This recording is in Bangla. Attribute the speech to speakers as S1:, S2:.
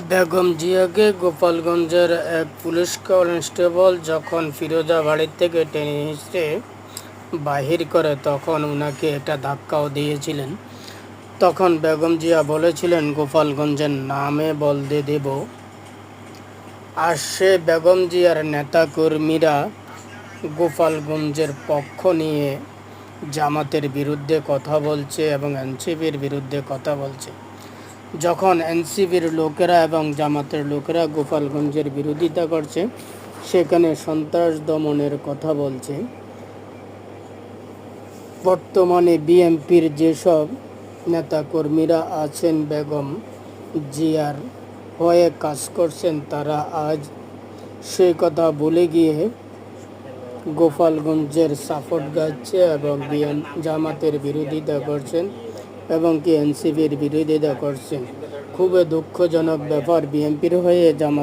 S1: বেগম জিয়াকে গোপালগঞ্জের এক পুলিশ কনস্টেবল যখন ফিরোজা বাড়ির থেকে টেনে হিঁচড়ে বাহির করে, তখন উনাকে একটা ধাক্কাও দিয়েছিলেন। তখন বেগম জিয়া বলেছিলেন, গোপালগঞ্জের নামে বদলে দেব। আর সে বেগম জিয়ার নেতাকর্মীরা গোপালগঞ্জের পক্ষ নিয়ে জামাতের বিরুদ্ধে কথা বলছে এবং এনসিপির বিরুদ্ধে কথা বলছে। যখন এনসিপির লোকেরা এবং জামাতের লোকেরা গোপালগঞ্জের বিরোধিতা করছে, সেখানে সন্ত্রাস দমনের কথা বলছে। বর্তমানে বিএনপির যেসব নেতাকর্মীরা আছেন, বেগম জিয়ার হয়ে কাজ করছেন, তারা আজ সেই কথা ভুলে গিয়ে গোপালগঞ্জের সাপোর্ট গাচ্ছে এবং জামাতের বিরোধিতা করছেন এবং কি এনসিপির বিরোধিতা করছেন। খুবই দুঃখজনক ব্যাপার। বিএনপির হয়ে জামাত